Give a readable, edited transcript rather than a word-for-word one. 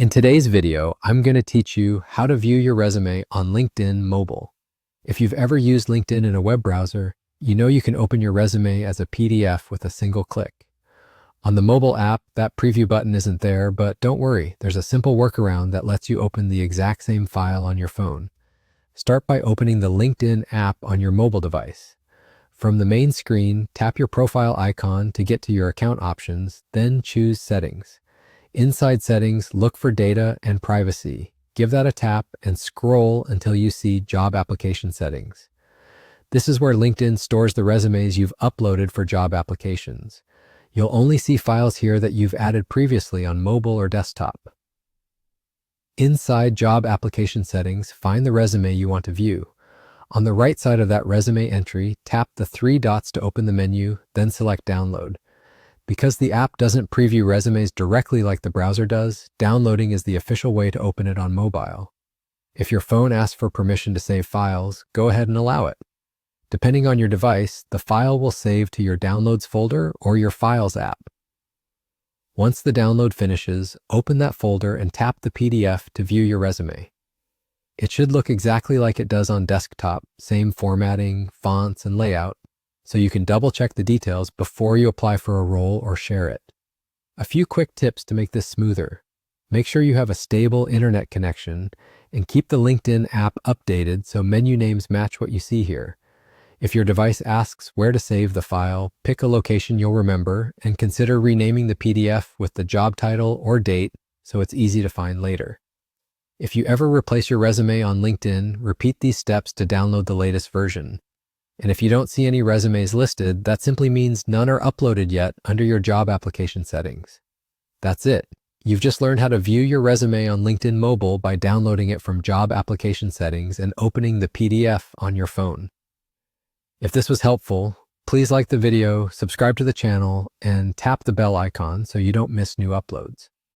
In today's video, I'm going to teach you how to view your resume on LinkedIn Mobile. If you've ever used LinkedIn in a web browser, you know you can open your resume as a PDF with a single click. On the mobile app, that preview button isn't there, but don't worry, there's a simple workaround that lets you open the exact same file on your phone. Start by opening the LinkedIn app on your mobile device. From the main screen, tap your profile icon to get to your account options, then choose Settings. Inside Settings, look for Data and Privacy. Give that a tap and scroll until you see Job Application Settings. This is where LinkedIn stores the resumes you've uploaded for job applications. You'll only see files here that you've added previously on mobile or desktop. Inside Job Application Settings, find the resume you want to view. On the right side of that resume entry, tap the three dots to open the menu, then select Download. Because the app doesn't preview resumes directly like the browser does, downloading is the official way to open it on mobile. If your phone asks for permission to save files, go ahead and allow it. Depending on your device, the file will save to your Downloads folder or your Files app. Once the download finishes, open that folder and tap the PDF to view your resume. It should look exactly like it does on desktop, same formatting, fonts, and layout, so you can double-check the details before you apply for a role or share it. A few quick tips to make this smoother. Make sure you have a stable internet connection and keep the LinkedIn app updated so menu names match what you see here. If your device asks where to save the file, pick a location you'll remember and consider renaming the PDF with the job title or date so it's easy to find later. If you ever replace your resume on LinkedIn, repeat these steps to download the latest version. And if you don't see any resumes listed, that simply means none are uploaded yet under your job application settings. That's it. You've just learned how to view your resume on LinkedIn Mobile by downloading it from job application settings and opening the PDF on your phone. If this was helpful, please like the video, subscribe to the channel, and tap the bell icon so you don't miss new uploads.